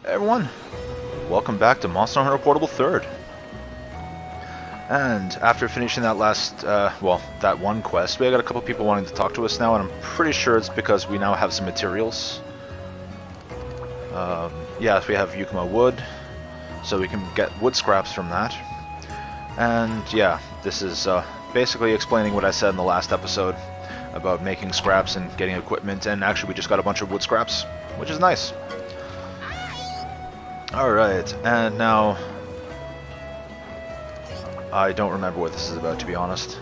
Hey everyone, welcome back to Monster Hunter Portable 3rd. And after finishing that last, that one quest, we got a couple people wanting to talk to us now, and I'm pretty sure it's because we now have some materials. Yeah, we have Yukima wood, so we can get wood scraps from that. And yeah, this is basically explaining what I said in the last episode about making scraps and getting equipment, and actually we just got a bunch of wood scraps, which is nice. Alright, and now I don't remember what this is about, to be honest.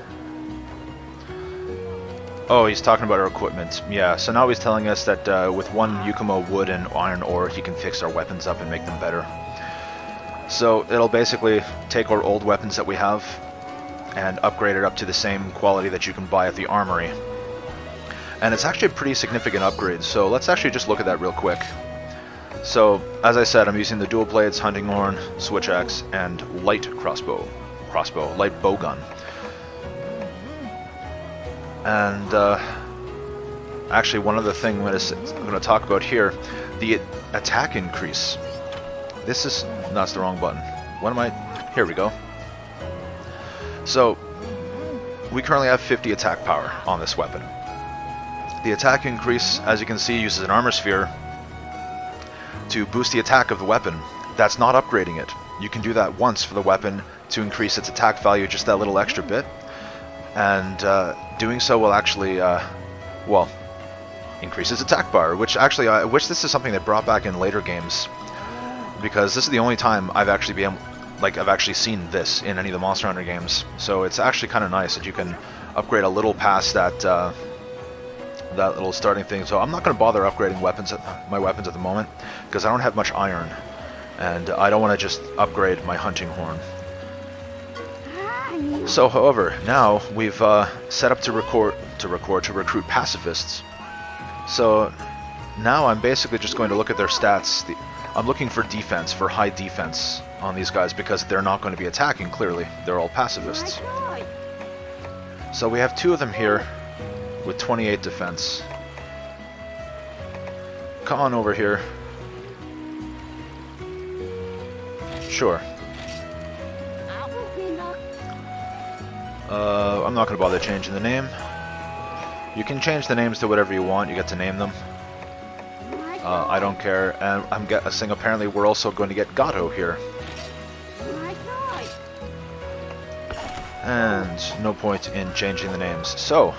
Oh, he's talking about our equipment. Yeah, so now he's telling us that with one Yukimo wood and iron ore, he can fix our weapons up and make them better. So it'll basically take our old weapons that we have and upgrade it up to the same quality that you can buy at the armory. And it's actually a pretty significant upgrade, so let's actually just look at that real quick. So, as I said, I'm using the dual blades, hunting horn, switch axe, and light light bowgun. And actually, one other thing I'm going to talk about here, the attack increase. This is, that's the wrong button. What am I? Here we go. So, we currently have 50 attack power on this weapon. The attack increase, as you can see, uses an armor sphere to boost the attack of the weapon. That's not upgrading it. You can do that once for the weapon to increase its attack value just that little extra bit, and doing so will actually, increase its attack bar, which actually I wish this is something they brought back in later games, because this is the only time I've actually seen this in any of the Monster Hunter games. So it's actually kind of nice that you can upgrade a little past that that little starting thing. So I'm not going to bother upgrading my weapons at the moment, because I don't have much iron, and I don't want to just upgrade my hunting horn. So, however, now we've set up to recruit pacifists. So now I'm basically just going to look at their stats. I'm looking for defense, for high defense on these guys, because they're not going to be attacking, clearly. They're all pacifists. So we have two of them here with 28 defense. Come on over here. Sure. I'm not going to bother changing the name. You can change the names to whatever you want. You get to name them. I don't care. And I'm guessing apparently we're also going to get Gato here. And no point in changing the names. So,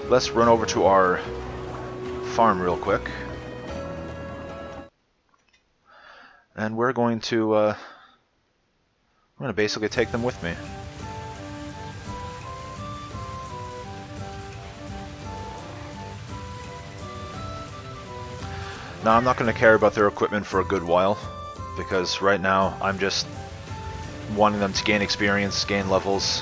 let's run over to our farm real quick. And we're going to basically take them with me. Now, I'm not going to care about their equipment for a good while, because right now I'm just wanting them to gain experience, gain levels,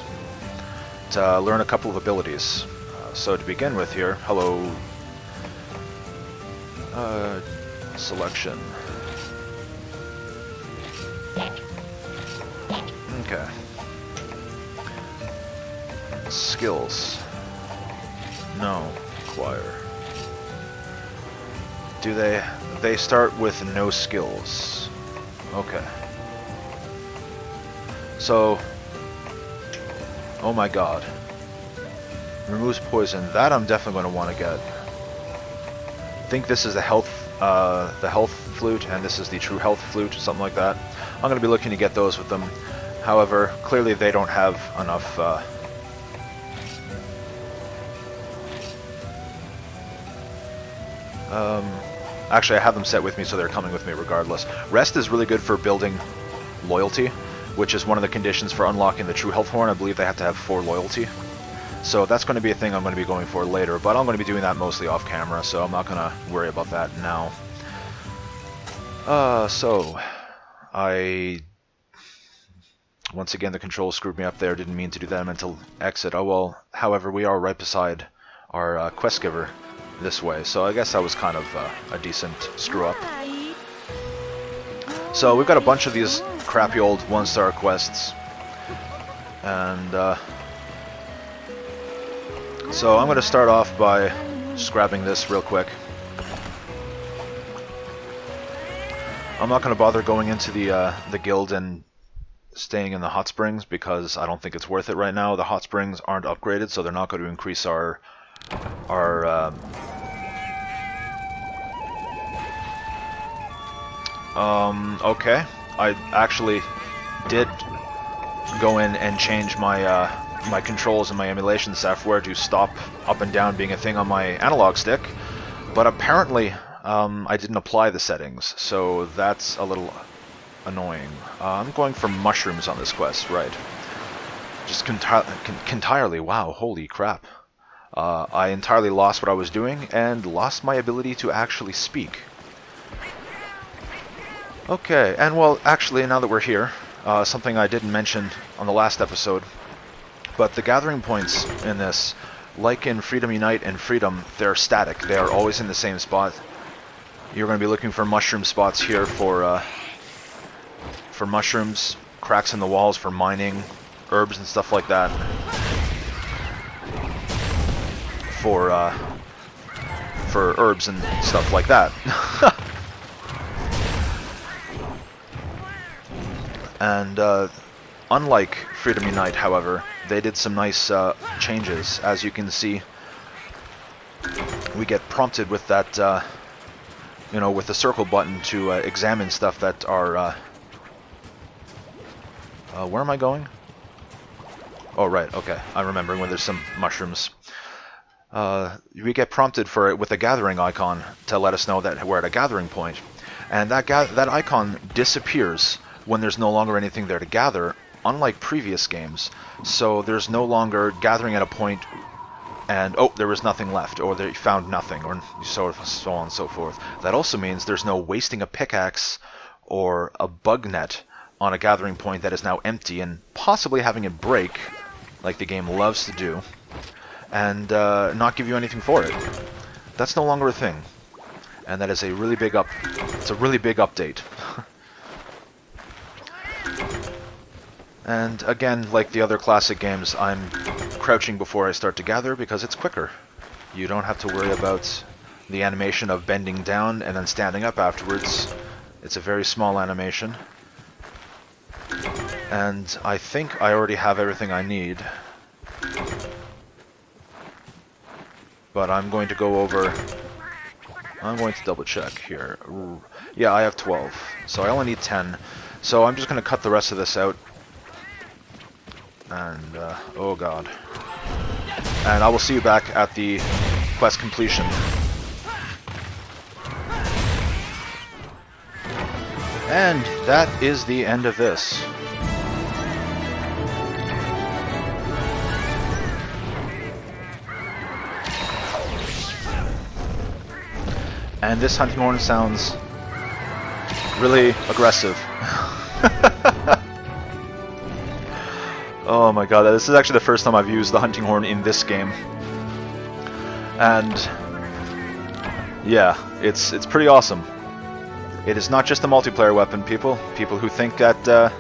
to learn a couple of abilities. So to begin with here, hello, selection. Okay. Skills. No. Acquire. Do they start with no skills? Okay. So, oh my god. Removes poison. That I'm definitely going to want to get. I think this is the health flute, and this is the true health flute, something like that. I'm going to be looking to get those with them. However, clearly they don't have enough. Actually, I have them set with me, so they're coming with me regardless. Rest is really good for building loyalty, which is one of the conditions for unlocking the true health horn. I believe they have to have 4 loyalty. So that's going to be a thing I'm going to be going for later, but I'm going to be doing that mostly off camera, so I'm not going to worry about that now. Once again, the controls screwed me up there. Didn't mean to do that. I meant to exit. Oh well. However, we are right beside our quest giver this way, so I guess that was kind of a decent screw up. So we've got a bunch of these crappy old 1-star quests, and so I'm going to start off by just grabbing this real quick. I'm not going to bother going into the guild and staying in the hot springs because I don't think it's worth it right now. The hot springs aren't upgraded, so they're not going to increase our okay. I actually did go in and change my my controls and my emulation software to stop up and down being a thing on my analog stick, but apparently I didn't apply the settings, so that's a little annoying. I'm going for mushrooms on this quest, right? Just entirely, wow, holy crap. I entirely lost what I was doing and lost my ability to actually speak. Okay, and well, actually, now that we're here, something I didn't mention on the last episode, but the gathering points in this, like in Freedom Unite and Freedom, they're static. They are always in the same spot. You're going to be looking for mushroom spots here for mushrooms, cracks in the walls for mining, herbs and stuff like that. For herbs and stuff like that. And unlike Freedom Unite, however, they did some nice changes. As you can see, we get prompted with that, you know, with the circle button to examine stuff that are... where am I going? Oh, right, okay. I'm remembering when there's some mushrooms. We get prompted for it with a gathering icon to let us know that we're at a gathering point. And that icon disappears when there's no longer anything there to gather, unlike previous games. So there's no longer gathering at a point and, oh, there was nothing left, or they found nothing, or so on and so forth. That also means there's no wasting a pickaxe or a bug net on a gathering point that is now empty and possibly having it break, like the game loves to do, and not give you anything for it. That's no longer a thing. And that is a really big it's a really big update. And again, like the other classic games, I'm crouching before I start to gather because it's quicker. You don't have to worry about the animation of bending down and then standing up afterwards. It's a very small animation. And I think I already have everything I need. But I'm going to go over... I'm going to double check here. Yeah, I have 12. So I only need 10. So I'm just going to cut the rest of this out. And, oh god. And I will see you back at the quest completion. And that is the end of this. And this hunting horn sounds really aggressive. Oh my god, this is actually the first time I've used the hunting horn in this game. And yeah, it's pretty awesome. It is not just a multiplayer weapon, people. People who think that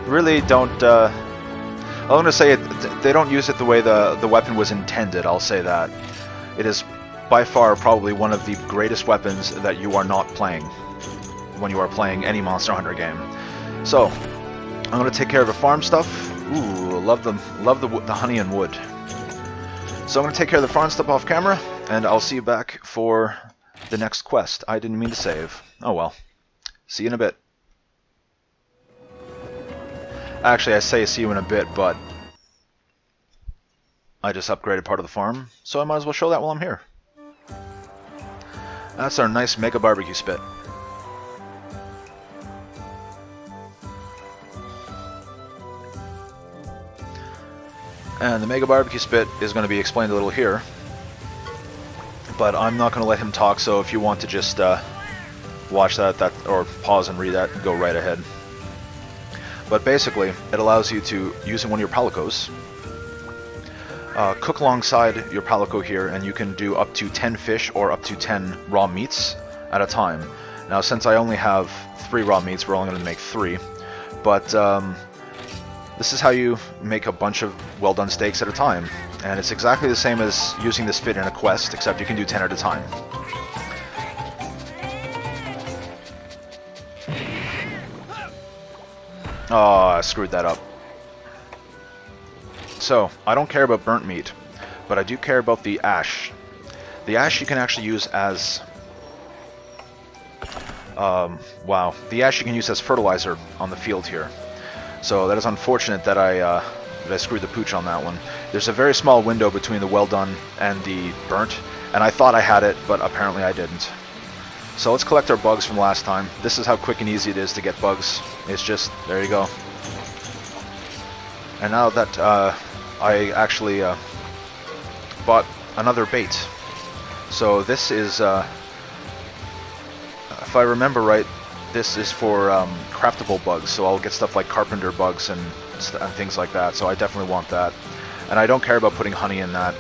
really don't... I'm going to say they don't use it the way the weapon was intended, I'll say that. It is by far probably one of the greatest weapons that you are not playing when you are playing any Monster Hunter game. So, I'm going to take care of the farm stuff. Ooh, love the honey and wood. So I'm going to take care of the farm stuff off camera, and I'll see you back for the next quest. I didn't mean to save. Oh well. See you in a bit. Actually, I say see you in a bit, but I just upgraded part of the farm, so I might as well show that while I'm here. That's our nice mega barbecue spit. And the Mega Barbecue Spit is going to be explained a little here. But I'm not going to let him talk, so if you want to just watch that or pause and read that, go right ahead. But basically, it allows you to, using one of your palicos, cook alongside your palico here, and you can do up to 10 fish or up to 10 raw meats at a time. Now, since I only have 3 raw meats, we're only going to make 3. But this is how you make a bunch of well-done steaks at a time. And it's exactly the same as using this fit in a quest, except you can do 10 at a time. Oh, I screwed that up. So, I don't care about burnt meat, but I do care about the ash. The ash you can actually use as... wow. The ash you can use as fertilizer on the field here. So that is unfortunate that I screwed the pooch on that one. There's a very small window between the well done and the burnt, and I thought I had it, but apparently I didn't. So let's collect our bugs from last time. This is how quick and easy it is to get bugs. It's just, there you go. And now that I actually bought another bait. So this is, if I remember right, this is for craftable bugs. So I'll get stuff like carpenter bugs and things like that. So I definitely want that. And I don't care about putting honey in that.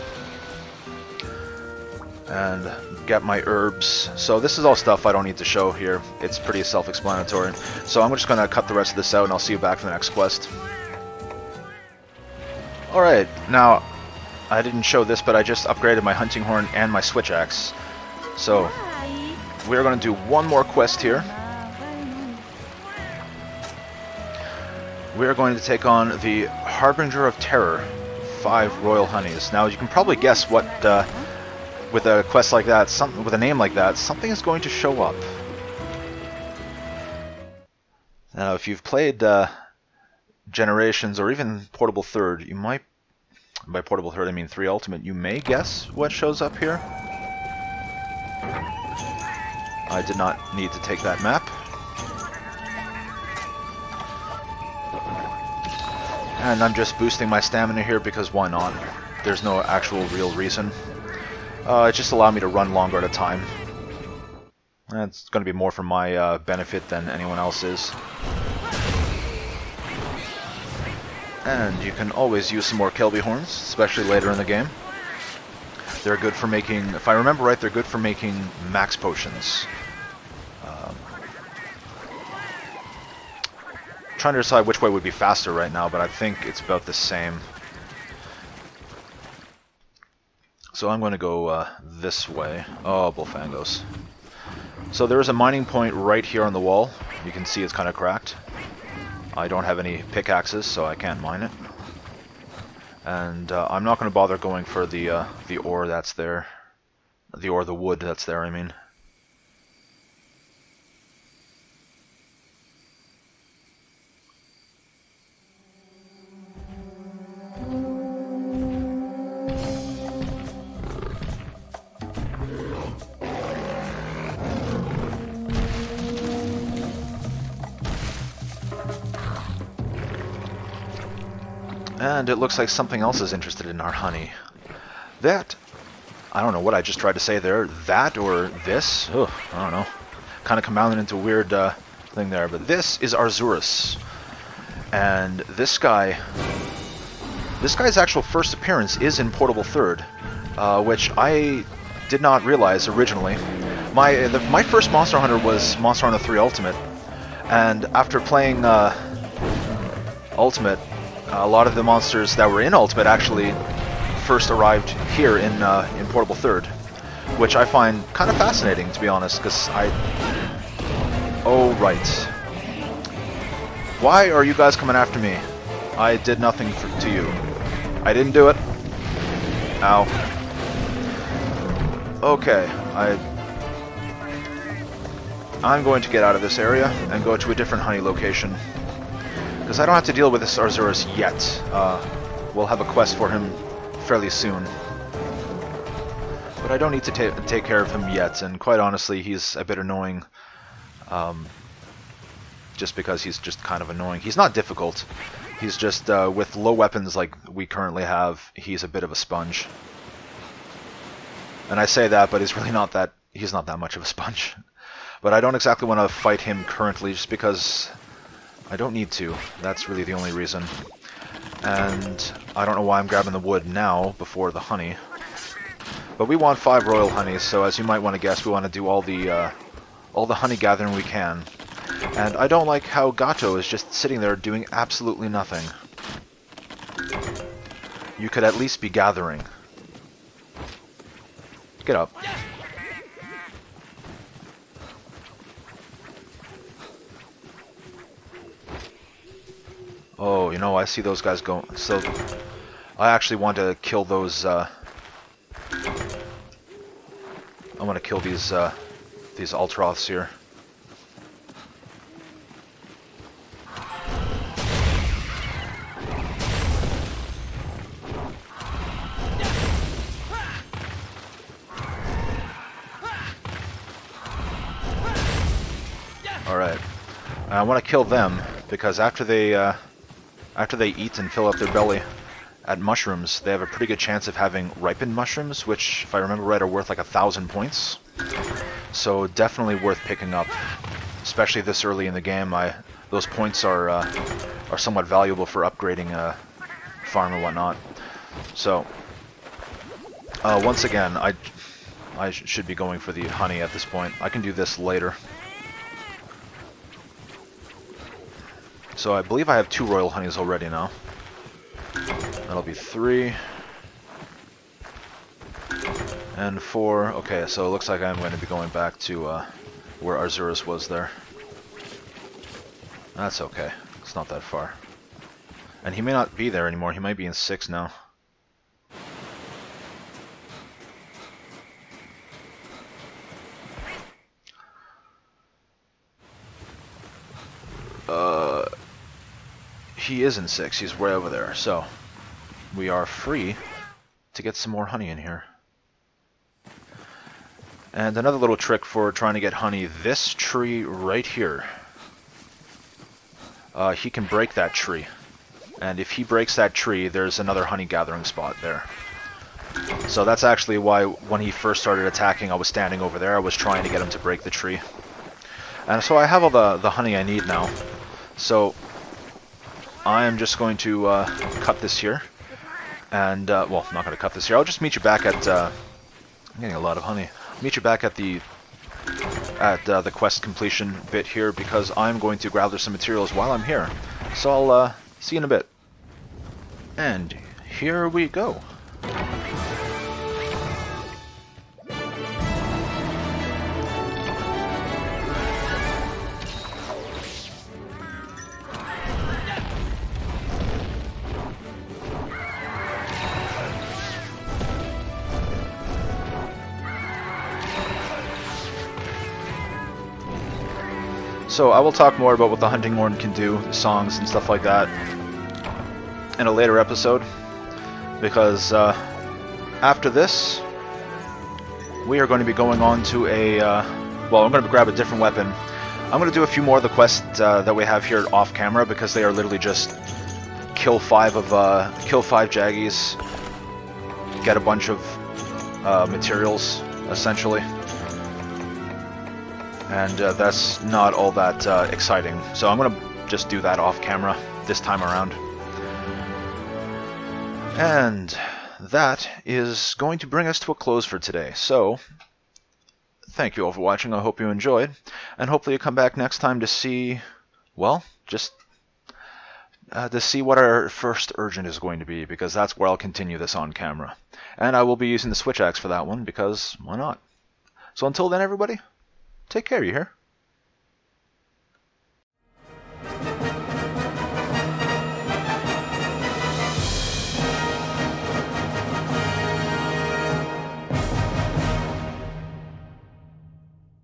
And get my herbs. So this is all stuff I don't need to show here. It's pretty self-explanatory. So I'm just going to cut the rest of this out and I'll see you back for the next quest. Alright, now I didn't show this, but I just upgraded my hunting horn and my switch axe. So we're going to do one more quest here. We're going to take on the Harbinger of Terror, 5 Royal Honeys. Now you can probably guess what, with a quest like that, with a name like that, something is going to show up. Now if you've played Generations or even Portable Third, you might, by Portable Third I mean 3 Ultimate, you may guess what shows up here. I did not need to take that map. And I'm just boosting my stamina here because why not? There's no actual real reason. It just allowed me to run longer at a time. And it's going to be more for my benefit than anyone else's. And you can always use some more Kelby horns, especially later in the game. They're good for making, if I remember right, they're good for making max potions. Trying to decide which way would be faster right now, but I think it's about the same. So I'm going to go this way. Oh, Bullfangos. So there is a mining point right here on the wall. You can see it's kind of cracked. I don't have any pickaxes, so I can't mine it. And I'm not going to bother going for the ore that's there. The wood that's there, I mean. And it looks like something else is interested in our honey. That, I don't know what I just tried to say there. That or this? Ugh, I don't know. Kind of compounded into a weird thing there. But this is Arzuros. And this guy's actual first appearance is in Portable Third, which I did not realize originally. My first Monster Hunter was Monster Hunter 3 Ultimate. And after playing Ultimate, a lot of the monsters that were in Ultimate actually first arrived here in Portable Third, which I find kind of fascinating, to be honest, because Oh, right. Why are you guys coming after me? I did nothing to you. I didn't do it. Ow. Okay, I'm going to get out of this area and go to a different honey location. Because I don't have to deal with this Arzuros yet. We'll have a quest for him fairly soon. But I don't need to take care of him yet, and quite honestly, he's a bit annoying. Just because he's just kind of annoying. He's not difficult. He's just, with low weapons like we currently have, he's a bit of a sponge. And I say that, but he's really not that, he's not that much of a sponge. But I don't exactly want to fight him currently, just because I don't need to. That's really the only reason. And I don't know why I'm grabbing the wood now, before the honey. But we want 5 royal honeys, so as you might want to guess, we want to do all the honey gathering we can. And I don't like how Gato is just sitting there doing absolutely nothing. You could at least be gathering. Get up. Oh, you know, I see those guys going. So, I actually want to kill those. I want to kill these Ultroths here. Alright. I want to kill them, because after they eat and fill up their belly at mushrooms, they have a pretty good chance of having ripened mushrooms, which, if I remember right, are worth like 1,000 points. So definitely worth picking up, especially this early in the game. Those points are somewhat valuable for upgrading a farm and whatnot. So once again, I should be going for the honey at this point. I can do this later. So I believe I have 2 royal honeys already now. That'll be 3. And 4. Okay, so it looks like I'm going to be going back to where Arzuros was there. That's okay. It's not that far. And he may not be there anymore. He might be in 6 now. He is in 6. He's way over there. So we are free to get some more honey in here. And another little trick for trying to get honey, this tree right here. He can break that tree. And if he breaks that tree, there's another honey gathering spot there. So that's actually why when he first started attacking, I was standing over there. I was trying to get him to break the tree. And so I have all the honey I need now. So I'm just going to cut this here. And, well, I'm not going to cut this here. I'll just meet you back at, I'm getting a lot of honey. Meet you back at the quest completion bit here, because I'm going to gather some materials while I'm here. So I'll see you in a bit. And here we go. So I will talk more about what the hunting horn can do, the songs and stuff like that, in a later episode, because after this, we are going to be going on to a, well, I'm going to grab a different weapon. I'm going to do a few more of the quests that we have here off camera, because they are literally just kill 5 Jaggies, get a bunch of materials, essentially. And that's not all that exciting. So I'm going to just do that off camera this time around. And that is going to bring us to a close for today. So, thank you all for watching. I hope you enjoyed. And hopefully you come back next time to see, well, just to see what our first urgent is going to be, because that's where I'll continue this on camera. And I will be using the switch axe for that one, because why not? So until then, everybody, take care, you hear?